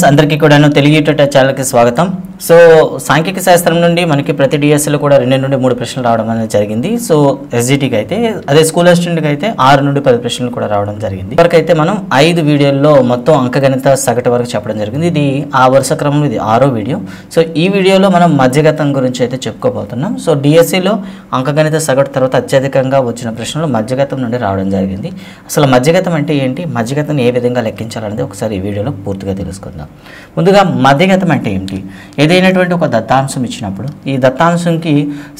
అందరికీ కూడాను తెలుగు యూట్యూబ్ ఛానల్కి స్వాగతం. సో సాంఖ్యక శాస్త్రం నుండి మనకి ప్రతి డిఎస్సిలో కూడా 2 నుండి 3 ప్రశ్నలు రావడం అనేది జరిగింది. సో ఎస్జిటికి అయితే అదే స్కూల్ అసిస్టెంట్కి అయితే 6 నుండి 10 ప్రశ్నలు కూడా రావడం జరిగింది. ఇప్పటికైతే మనం 5 వీడియోల్లో మొత్తం అంకగణిత సగటు వరకు చెప్పడం జరిగింది. ఇది ఆ వరుస క్రమంలో ఇది 6వ వీడియో. సో ఈ వీడియోలో మనం మధ్యగతం గురించి అయితే చెప్పుకోబోతున్నాం. సో డిఎస్సిలో అంకగణిత సగటు తర్వాత అత్యధికంగా వచ్చిన ప్రశ్నలు మధ్యగతం నుండి రావడం జరిగింది. అసలు మధ్యగతం అంటే ఏంటి, మధ్యగతం ఏ విధంగా లెక్కించాలనేది ఒకసారి ఈ వీడియోలో పూర్తిగా తెలుసుకుందాం. ముందుగా మధ్యగతం అంటే ఏంటి? ఏదైనటువంటి ఒక దత్తాంశం ఇచ్చినప్పుడు ఈ దత్తాంశంకి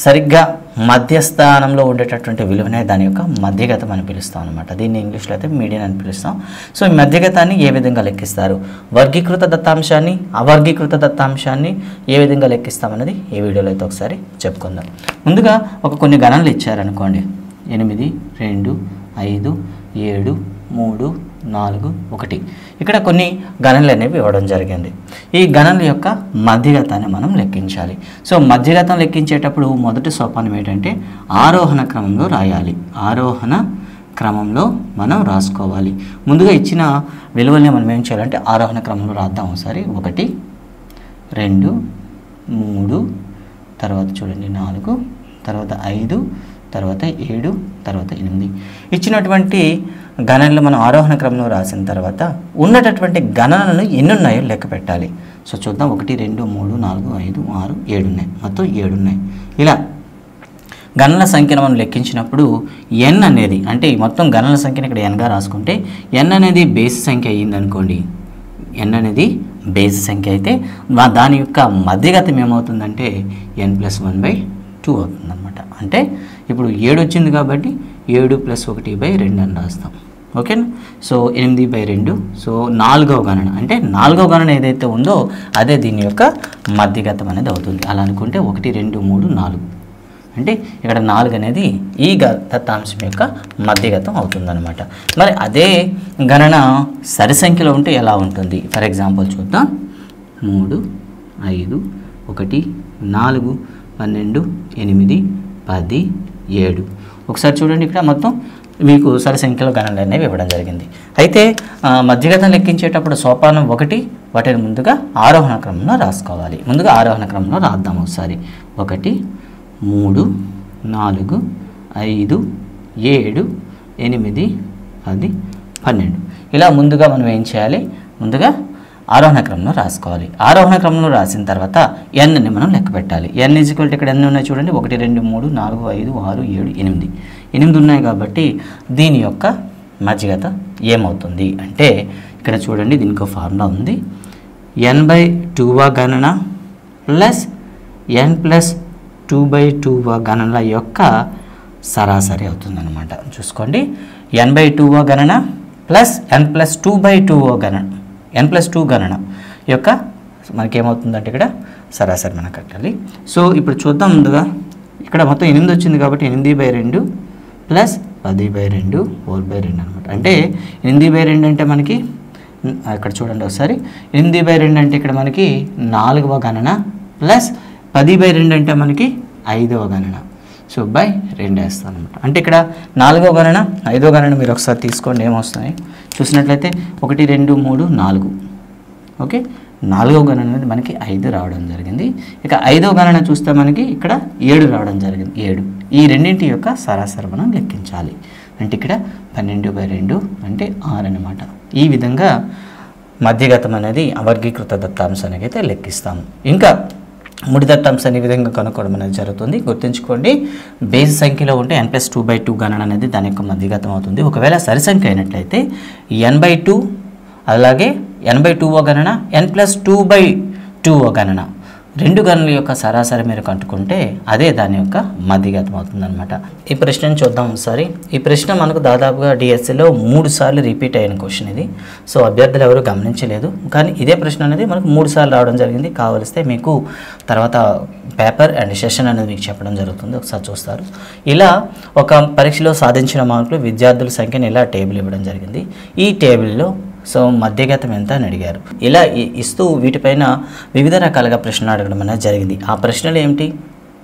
సరిగ్గా మధ్యస్థానంలో ఉండేటటువంటి విలువనే దాని యొక్క మధ్యగతం అని పిలుస్తాం అనమాట. దీన్ని ఇంగ్లీష్లో అయితే మీడియన్ అని పిలుస్తాం. సో ఈ మధ్యగతాన్ని ఏ విధంగా లెక్కిస్తారు, వర్గీకృత దత్తాంశాన్ని అవర్గీకృత దత్తాంశాన్ని ఏ విధంగా లెక్కిస్తామన్నది ఈ వీడియోలో అయితే ఒకసారి చెప్పుకుందాం. ముందుగా కొన్ని గణనలు ఇచ్చారనుకోండి, 8, 2, 5, 7, 3, 4, 1 ఇక్కడ కొన్ని గణనలు అనేవి ఇవ్వడం జరిగింది. ఈ గణనల యొక్క మధ్యగతాన్ని మనం లెక్కించాలి. సో మధ్యగతం లెక్కించేటప్పుడు మొదటి సోపానం ఏంటంటే ఆరోహణ క్రమంలో రాయాలి. ఆరోహణ క్రమంలో మనం రాసుకోవాలి. ముందుగా ఇచ్చిన విలువల్ని మనం ఏం చేయాలంటే ఆరోహణ క్రమంలో రాద్దాం ఒకసారి. 1, 2, 3, తర్వాత చూడండి 4, తర్వాత 5, తర్వాత 7, తర్వాత 8 ఇచ్చినటువంటి గణనలు మనం ఆరోహణ క్రమంలో రాసిన తర్వాత ఉన్నటువంటి గణనలు ఎన్ని ఉన్నాయో లెక్క పెట్టాలి. సో చూద్దాం. 1, 2, 3, 4, 5, 6, 7 ఉన్నాయి. మొత్తం 7 ఉన్నాయి. ఇలా గణనల సంఖ్యను మనం లెక్కించినప్పుడు n అనేది అంటే మొత్తం గణనల సంఖ్యను ఇక్కడ nగా రాసుకుంటే n అనేది బేసి సంఖ్య అయ్యింది అనుకోండి. n అనేది బేసి సంఖ్య అయితే దాని యొక్క మధ్యగతం ఏమవుతుందంటే n+1/2 అవుతుంది అనమాట. అంటే ఇప్పుడు 7 వచ్చింది కాబట్టి 7 + 1/2 అని రాస్తాం. ఓకేనా? సో 8/2. సో 4వ గణన అంటే 4వ గణన ఏదైతే ఉందో అదే దీని యొక్క మధ్యగతం అనేది అవుతుంది. అలా అనుకుంటే 1, 2, 3, 4 అంటే ఇక్కడ 4 అనేది ఈ దత్తాంశం యొక్క మధ్యగతం అవుతుందన్నమాట. మరి అదే గణన సరి సంఖ్యలో ఉంటే ఎలా ఉంటుంది? ఫర్ ఎగ్జాంపుల్ చూద్దాం. 3, 5, 1, 4, 12, 8, 10, 7 ఒకసారి చూడండి. ఇక్కడ మొత్తం మీకు సరి సంఖ్యలో గణనలు అనేవి ఇవ్వడం జరిగింది. అయితే మధ్యగతం లెక్కించేటప్పుడు సోపానం 1 వాటిని ముందుగా ఆరోహణ క్రమంలో రాసుకోవాలి. ముందుగా ఆరోహణ క్రమంలో రాద్దాం ఒకసారి. 1, 3, 4, 5, 7, 8, 10, 12 ఇలా ముందుగా మనం ఏం చేయాలి? ముందుగా ఆరోహణ క్రమంలో రాసుకోవాలి. ఆరోహణ క్రమంలో రాసిన తర్వాత nని మనం లెక్క పెట్టాలి. n = ఇక్కడ ఎన్ని ఉన్నాయి చూడండి. 1, 2, 3, 4, 5, 6, 7, 8 ఉన్నాయి కాబట్టి దీని యొక్క మధ్యగత ఏమవుతుంది అంటే ఇక్కడ చూడండి. దీనికి ఒక ఫార్ములా ఉంది. n/2వ గణన ప్లస్ n+2/2వ గణనల యొక్క సరాసరి అవుతుందన్నమాట. చూసుకోండి. n/2వ గణన ప్లస్ n+2/2వ గణన n+2 గణన యొక్క మనకేమవుతుందంటే ఇక్కడ సరాసరి మనం కట్టాలి. సో ఇప్పుడు చూద్దాం. ముందుగా ఇక్కడ మొత్తం 8 వచ్చింది కాబట్టి 8/2 ప్లస్ 10/2 4/2 అనమాట. అంటే 8/2 అంటే మనకి ఇక్కడ చూడండి ఒకసారి. 8/2 అంటే ఇక్కడ మనకి 4వ గణన ప్లస్ 10/2 అంటే మనకి 5వ గణన. సో /2 వేస్తాను అనమాట. అంటే ఇక్కడ 4వ గణన 5వ గణన మీరు ఒకసారి తీసుకోండి. ఏమొస్తాయి చూసినట్లయితే 1, 2, 3, 4 ఓకే. 4వ గణన అనేది మనకి 5 రావడం జరిగింది. ఇక 5వ గణన చూస్తే మనకి ఇక్కడ 7 రావడం జరిగింది. 7 ఈ రెండింటి యొక్క సరాసరి మనం లెక్కించాలి. అంటే ఇక్కడ 12/2 అంటే 6 అనమాట. ఈ విధంగా మధ్యగతం అనేది అవర్గీకృత దత్తాంశానికి అయితే లెక్కిస్తాము. ఇంకా ముడి దత్తాంశాన్ని ఈ విధంగా కనుక్కోవడం అనేది జరుగుతుంది. గుర్తుంచుకోండి. బేసి సంఖ్యలో ఉంటే n+2/2 గణన అనేది దాని యొక్క మధ్యగతం అవుతుంది. ఒకవేళ సరి సంఖ్య అయినట్లయితే n/2 అలాగే n/2వ గణన n+2/2వ గణన 2 గణనల యొక్క సరాసరి మీరు కట్టుకుంటే అదే దాని యొక్క మధ్యగతం అవుతుందన్నమాట. ఈ ప్రశ్నను చూద్దాం ఒకసారి. ఈ ప్రశ్న మనకు దాదాపుగా డిఎస్సిలో 3 సార్లు రిపీట్ అయిన క్వశ్చన్ ఇది. సో అభ్యర్థులు ఎవరు గమనించలేదు, కానీ ఇదే ప్రశ్న అనేది మనకు 3 సార్లు రావడం జరిగింది. కావలిస్తే మీకు తర్వాత పేపర్ అండ్ సెషన్ అనేది మీకు చెప్పడం జరుగుతుంది. ఒకసారి చూస్తారు. ఇలా ఒక పరీక్షలో సాధించిన మార్కులు విద్యార్థుల సంఖ్యను ఇలా టేబుల్ ఇవ్వడం జరిగింది. ఈ టేబుల్లో సో మధ్యగతం ఎంత అని అడిగారు. ఇలా ఇస్తూ వీటిపైన వివిధ రకాలుగా ప్రశ్నలు అడగడం అనేది జరిగింది. ఆ ప్రశ్నలు ఏమిటి?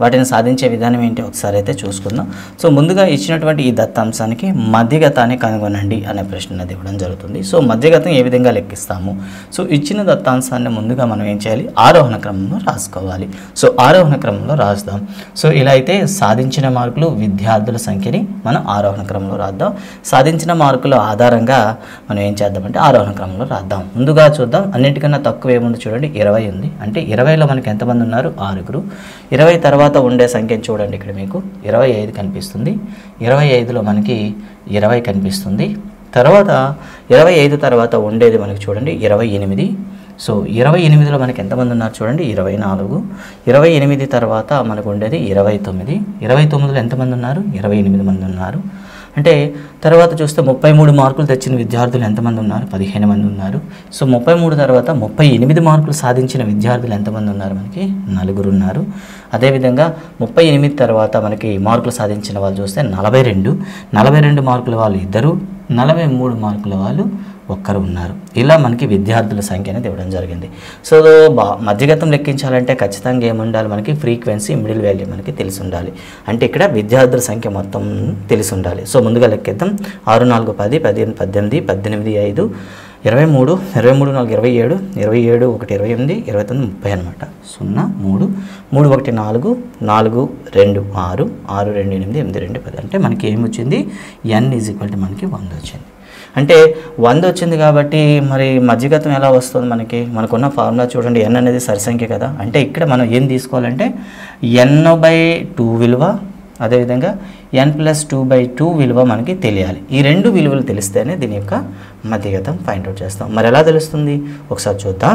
వాటిని సాధించే విధానం ఏంటి ఒకసారి అయితే చూసుకుందాం. సో ముందుగా ఇచ్చినటువంటి ఈ దత్తాంశానికి మధ్యగతాన్ని కనుగొనండి అనే ప్రశ్న అనేది ఇవ్వడం జరుగుతుంది. సో మధ్యగతం ఏ విధంగా లెక్కిస్తాము? సో ఇచ్చిన దత్తాంశాన్ని ముందుగా మనం ఏం చేయాలి? ఆరోహణ క్రమంలో రాసుకోవాలి. సో ఆరోహణ క్రమంలో రాద్దాం. సో ఇలా అయితే సాధించిన మార్కులు విద్యార్థుల సంఖ్యని మనం ఆరోహణ క్రమంలో రాద్దాం. సాధించిన మార్కుల ఆధారంగా మనం ఏం చేద్దామంటే ఆరోహణ క్రమంలో రాద్దాం. ముందుగా చూద్దాం. అన్నిటికన్నా తక్కువ ఏముంది చూడండి, 20 ఉంది. అంటే 20లో మనకి ఎంతమంది ఉన్నారు? 6. 20 తర్వాత ఉండే సంఖ్యను చూడండి. ఇక్కడ మీకు 25 కనిపిస్తుంది. 25లో మనకి 20 కనిపిస్తుంది. తర్వాత 25 తర్వాత ఉండేది మనకి చూడండి 28. సో 28లో మనకి ఎంతమంది ఉన్నారు చూడండి? 24. 28 తర్వాత మనకు ఉండేది 29. 29లో ఎంతమంది ఉన్నారు? 28 మంది ఉన్నారు. అంటే తర్వాత చూస్తే 33 మార్కులు తెచ్చిన విద్యార్థులు ఎంతమంది ఉన్నారు? 15 మంది ఉన్నారు. సో 33 తర్వాత 38 మార్కులు సాధించిన విద్యార్థులు ఎంతమంది ఉన్నారు? మనకి 4 ఉన్నారు. అదేవిధంగా 38 తర్వాత మనకి మార్కులు సాధించిన వాళ్ళు చూస్తే 42 మార్కుల వాళ్ళు 2, 43 మార్కుల వాళ్ళు 1 ఉన్నారు. ఇలా మనకి విద్యార్థుల సంఖ్య అనేది ఇవ్వడం జరిగింది. సో మధ్యగతం లెక్కించాలంటే ఖచ్చితంగా ఏముండాలి? మనకి ఫ్రీక్వెన్సీ, మిడిల్ వాల్యూ మనకి తెలిసి ఉండాలి. అంటే ఇక్కడ విద్యార్థుల సంఖ్య మొత్తం తెలిసి ఉండాలి. సో ముందుగా లెక్కిద్దాం. 6, 4, 10, 15, 18, 18, 5, 23, 23, 4, 27, 27, 1, 28, 29, 30 అనమాట. 0, 3, 3, 1, 4, 4, 2, 6, 6, 2, 8, 8, 2, 10. అంటే మనకి ఏమొచ్చింది? n = మనకి 100 వచ్చింది. అంటే 100 వచ్చింది కాబట్టి మరి మధ్యగతం ఎలా వస్తుంది? మనకున్న ఫార్ములా చూడండి, n అనేది సరిసంఖ్య కదా. అంటే ఇక్కడ మనం ఏం తీసుకోవాలంటే n/2 విలువ, అదేవిధంగా n+2/2 విలువ మనకి తెలియాలి. ఈ రెండు విలువలు తెలిస్తేనే దీని యొక్క మధ్యగతం ఫైండ్ అవుట్ చేస్తాం. మరి ఎలా తెలుస్తుంది ఒకసారి చూద్దాం.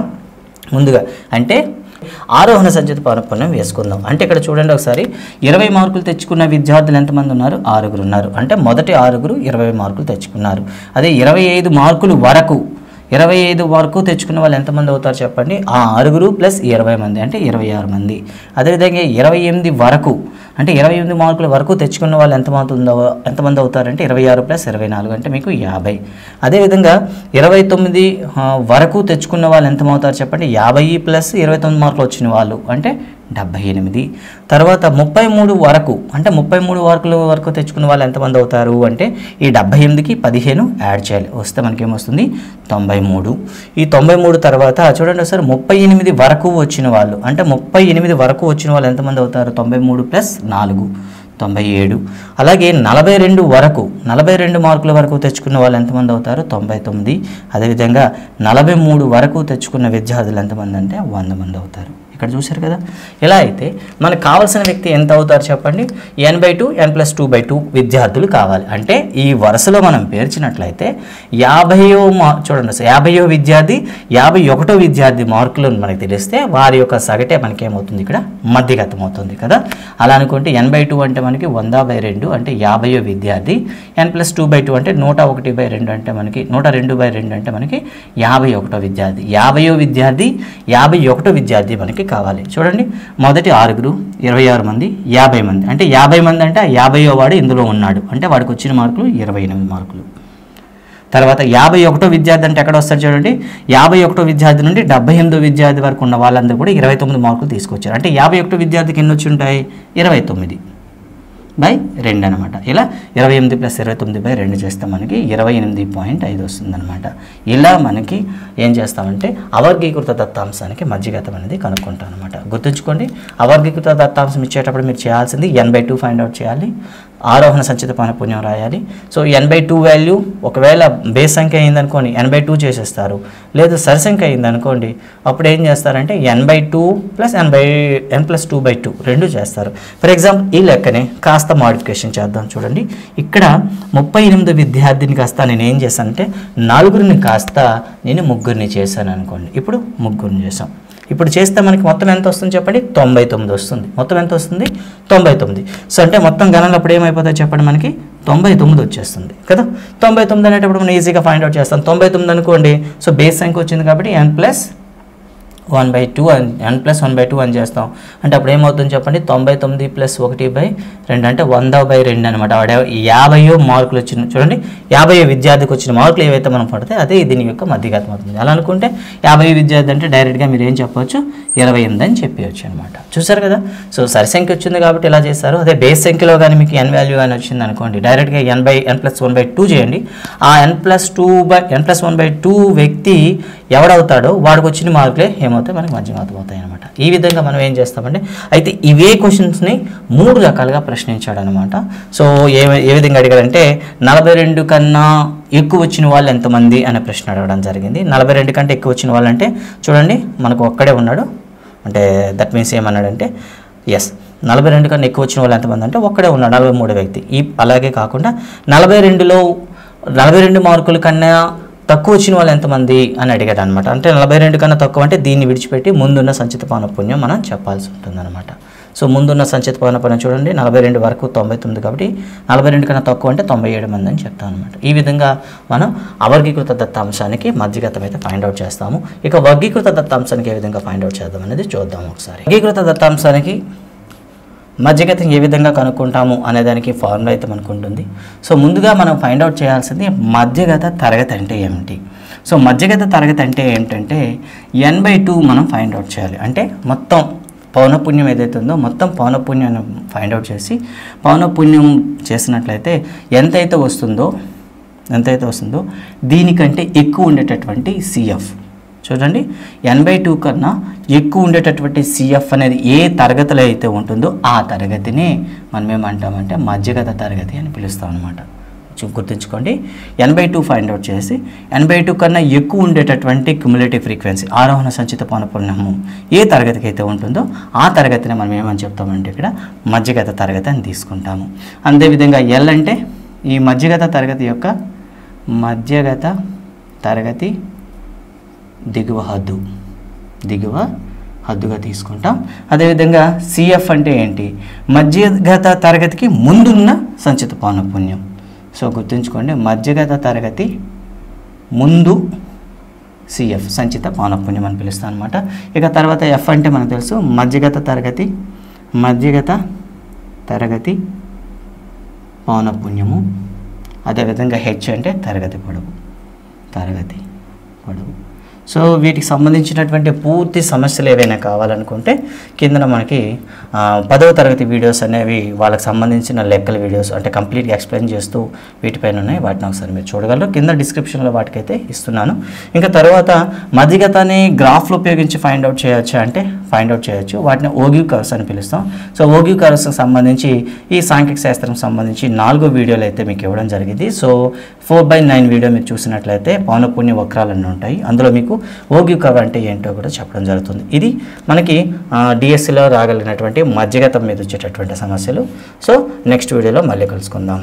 ముందుగా అంటే ఆరోహణ సంచిత పౌనఃపున్యం వేసుకుందాం. అంటే ఇక్కడ చూడండి ఒకసారి, 20 మార్కులు తెచ్చుకున్న విద్యార్థులు ఎంతమంది ఉన్నారు? 6 ఉన్నారు. అంటే మొదటి 6 20 మార్కులు తెచ్చుకున్నారు. అదే 25 మార్కులు వరకు 25 వరకు తెచ్చుకున్న వాళ్ళు ఎంతమంది అవుతారు చెప్పండి? ఆ 6 + 20 మంది అంటే 26 మంది. అదేవిధంగా 28 వరకు అంటే 28 మార్కుల వరకు తెచ్చుకున్న వాళ్ళు ఎంతమంది అవుతారంటే 26 + 24 అంటే మీకు 50. అదేవిధంగా 29 వరకు తెచ్చుకున్న వాళ్ళు ఎంతమవుతారు చెప్పండి? 50 + 29 మార్కులు వచ్చిన వాళ్ళు అంటే 78. తర్వాత 33 వరకు అంటే 33 మార్కుల వరకు తెచ్చుకున్న వాళ్ళు ఎంతమంది అవుతారు అంటే ఈ 78కి 15 యాడ్ చేయాలి. వస్తే మనకేమొస్తుంది? 93. ఈ 93 తర్వాత చూడండి ఒకసారి 38 వరకు వచ్చిన వాళ్ళు అంటే 38 వరకు వచ్చిన వాళ్ళు ఎంతమంది అవుతారు? 93 + 4 97. అలాగే 42 వరకు 42 మార్కుల వరకు తెచ్చుకున్న వాళ్ళు ఎంతమంది అవుతారు? 99. అదేవిధంగా 43 వరకు తెచ్చుకున్న విద్యార్థులు ఎంతమంది అంటే 100 మంది అవుతారు. ఇక్కడ చూశారు కదా. ఇలా అయితే మనకు కావాల్సిన వ్యక్తి ఎంత అవుతారు చెప్పండి? n/2 n+2/2 విద్యార్థులు కావాలి. అంటే ఈ వరుసలో మనం పేర్చినట్లయితే 50వ విద్యార్థి 51వ విద్యార్థి మార్కులు మనకు తెలిస్తే వారి యొక్క సగటే మనకి ఏమవుతుంది? ఇక్కడ మధ్యగతం అవుతుంది కదా. అలా అనుకుంటే n/2 అంటే మనకి 100/2 అంటే 50వ విద్యార్థి, n+2/2 అంటే 101/2 అంటే మనకి 102/2 అంటే మనకి 51వ విద్యార్థి. 50వ విద్యార్థి 51వ విద్యార్థి మనకి కావాలి. చూడండి, మొదటి 6 26 మంది 50 మంది అంటే 50 మంది అంటే 50వ వాడు ఇందులో ఉన్నాడు అంటే వాడికి వచ్చిన మార్కులు 28 మార్కులు. తర్వాత 51వ విద్యార్థి అంటే ఎక్కడ వస్తారు చూడండి, 51వ విద్యార్థి నుండి 78వ విద్యార్థి వరకు ఉన్న వాళ్ళందరూ కూడా 29 మార్కులు తీసుకొచ్చారు. అంటే 51వ విద్యార్థికి ఎన్ని వచ్చి ఉంటాయి? 29/2 అనమాట. ఇలా 28 + 29/2 చేస్తే మనకి 28.5 వస్తుందన్నమాట. ఇలా మనకి ఏం చేస్తామంటే అవర్గీకృత దత్తాంశానికి మధ్యగతం అనేది కనుక్కుంటాం అనమాట. గుర్తుంచుకోండి, అవర్గీకృత దత్తాంశం ఇచ్చేటప్పుడు మీరు చేయాల్సింది n/2 ఫైండ్ అవుట్ చేయాలి, ఆరోహణ సంచిత పౌనఃపున్యం రాయాలి. సో n/2 వాల్యూ ఒకవేళ బేస్ సంఖ్య అయిందనుకోండి n/2 చేసేస్తారు, లేదు సరి సంఖ్య అయిందనుకోండి అప్పుడు ఏం చేస్తారంటే n/2 + n+2/2 రెండు చేస్తారు. ఫర్ ఎగ్జాంపుల్ ఈ లెక్కనే కాస్త మాడిఫికేషన్ చేద్దాం. చూడండి, ఇక్కడ 38 విద్యార్థిని కాస్త నేను ఏం చేశానంటే 4ని కాస్త నేను 3ని చేశాను అనుకోండి. ఇప్పుడు 3ని చేసాం. ఇప్పుడు చేస్తే మనకి మొత్తం ఎంత వస్తుంది చెప్పండి? 99 వస్తుంది. మొత్తం ఎంత వస్తుంది? 99. సో అంటే మొత్తం గణనలు అప్పుడు ఏమైపోతాయి చెప్పండి? మనకి 99 వచ్చేస్తుంది కదా. 99 అనేటప్పుడు మనం ఈజీగా ఫైండ్ అవుట్ చేస్తాం. 99 అనుకోండి, సో బేస్ సంఖ్య వచ్చింది కాబట్టి n+1 1/2 అని n+1/2 అని చేస్తాం అంటే అప్పుడు ఏమవుతుంది చెప్పండి 99 + 1/2 అంటే 100/2 అనమాట. 50 మార్కులు వచ్చిన చూడండి 50 విద్యార్థికి వచ్చిన మార్కులు ఏవైతే మనం పడితే అదే దీని యొక్క మధ్యగతం అవుతుంది. అలా అనుకుంటే 50 విద్యార్థి అంటే డైరెక్ట్గా మీరు ఏం చెప్పవచ్చు 28 అని చెప్పవచ్చు అనమాట. చూసారు కదా. సో సరి సంఖ్య వచ్చింది కాబట్టి ఇలా చేస్తారు. అదే బేస్ సంఖ్యలో కానీ మీకు n వాల్యూ అని వచ్చింది అనుకోండి డైరెక్ట్గా n+1/2 చేయండి. ఆ n+1/2 వ్యక్తి ఎవడవుతాడో వాడికి వచ్చిన మార్కులే ఏమవుతాయి మనకి మధ్యగతం అవుతాయి అనమాట. ఈ విధంగా మనం ఏం చేస్తామంటే అయితే ఇవే క్వశ్చన్స్ని 3 రకాలుగా ప్రశ్నించాడు అనమాట. సో ఏ విధంగా అడిగాడంటే 42 కన్నా ఎక్కువ వచ్చిన వాళ్ళు ఎంతమంది అనే ప్రశ్న అడగడం జరిగింది. 42 కంటే ఎక్కువ వచ్చిన వాళ్ళు అంటే చూడండి మనకు ఒక్కడే ఉన్నాడు, అంటే దట్ మీన్స్ ఏమన్నాడంటే 42 కన్నా ఎక్కువ వచ్చిన వాళ్ళు ఎంతమంది అంటే ఒక్కడే ఉన్నాడు 43 వ్యక్తి. అలాగే కాకుండా 42 మార్కుల కన్నా తక్కువ వచ్చిన వాళ్ళు ఎంతమంది అని అడిగాడు అనమాట. అంటే 42 కన్నా తక్కువ అంటే దీన్ని విడిచిపెట్టి ముందున్న సంచిత పౌనఃపున్యం మనం చెప్పాల్సి ఉంటుంది అనమాట. సో ముందున్న సంచిత పౌనఃపున్యం చూడండి 42 వరకు 99 కాబట్టి 42 కన్నా తక్కువ అంటే 97 మంది అని చెప్తాం అనమాట. ఈ విధంగా మనం అవర్గీకృత దత్తాంశానికి మధ్యగతం అయితే ఫైండ్ అవుట్ చేస్తాము. ఇక వర్గీకృత దత్తాంశానికి ఏ విధంగా ఫైండ్ అవుట్ చేద్దాం అనేది చూద్దాం ఒకసారి. వర్గీకృత దత్తాంశానికి మధ్యగతం ఏ విధంగా కనుక్కుంటాము అనే దానికి ఫార్ములా అయితే మనకు ఉంటుంది. సో ముందుగా మనం ఫైండ్ అవుట్ చేయాల్సింది మధ్యగత తరగతి అంటే ఏమిటి. సో మధ్యగత తరగతి అంటే ఏంటంటే n/2 మనం ఫైండ్ అవుట్ చేయాలి. అంటే మొత్తం పౌనఃపున్యం ఏదైతే ఉందో మొత్తం పౌనఃపున్యాన్ని ఫైండ్ అవుట్ చేసి పౌనఃపున్యం చేసినట్లయితే ఎంతైతే వస్తుందో దీనికంటే ఎక్కువ ఉండేటటువంటి CF చూడండి n/2 కన్నా ఎక్కువ ఉండేటటువంటి CF అనేది ఏ తరగతిలో అయితే ఉంటుందో ఆ తరగతిని మనం ఏమంటామంటే మధ్యగత తరగతి అని పిలుస్తాం అనమాట. గుర్తుంచుకోండి n/2 ఫైండ్ అవుట్ చేసి n/2 కన్నా ఎక్కువ ఉండేటటువంటి క్యుములేటివ్ ఫ్రీక్వెన్సీ ఆరోహణ సంచిత పౌనఃపున్యము ఏ తరగతికి అయితే ఉంటుందో ఆ తరగతిని మనం ఏమని చెప్తామంటే ఇక్కడ మధ్యగత తరగతి అని తీసుకుంటాము. అదేవిధంగా L అంటే ఈ మధ్యగత తరగతి యొక్క మధ్యగత తరగతి దిగువ హద్దుగా తీసుకుంటాం. అదేవిధంగా CF అంటే ఏంటి మధ్యగత తరగతికి ముందున్న సంచిత పౌనఃపున్యం. సో గుర్తుంచుకోండి మధ్యగత తరగతి ముందు CF సంచిత పౌనఃపున్యం అని పిలుస్తాం అనమాట. ఇక తర్వాత F అంటే మనకు తెలుసు మధ్యగత తరగతి పౌనఃపున్యము. అదేవిధంగా H అంటే తరగతి పొడవు. సో వీటికి సంబంధించినటువంటి పూర్తి సమస్యలు ఏవైనా కావాలనుకుంటే కింద మనకి 10వ తరగతి వీడియోస్ అనేవి వాళ్ళకి సంబంధించిన లెక్కల వీడియోస్ అంటే కంప్లీట్గా ఎక్స్ప్లెయిన్ చేస్తూ వీటిపైన ఉన్నాయి. వాటిని ఒకసారి మీరు చూడగలరు. కింద డిస్క్రిప్షన్లో వాటికైతే ఇస్తున్నాను. ఇంకా తర్వాత మధ్యగతాన్ని గ్రాఫ్లు ఉపయోగించి ఫైండ్ అవుట్ చేయొచ్చు. వాటిని ఓగ్యూ కర్వ్స్ అని పిలుస్తాం. సో ఓగ్యూ కర్వ్స్కి సంబంధించి ఈ సాంఖ్యక శాస్త్రం సంబంధించి 4 వీడియోలు అయితే మీకు ఇవ్వడం జరిగింది. సో 4/9 వీడియో మీరు చూసినట్లయితే పౌనఃపున్య వక్రాలన్నీ ఉంటాయి. అందులో మీకు ఓగ్యూ కర్వ్ అంటే ఏంటో కూడా చెప్పడం జరుగుతుంది. ఇది మనకి డిఎస్సిలో రాగలిగినటువంటి మధ్యగతం మీద వచ్చేటటువంటి సమస్యలు. సో నెక్స్ట్ వీడియోలో మళ్ళీ కలుసుకుందాం.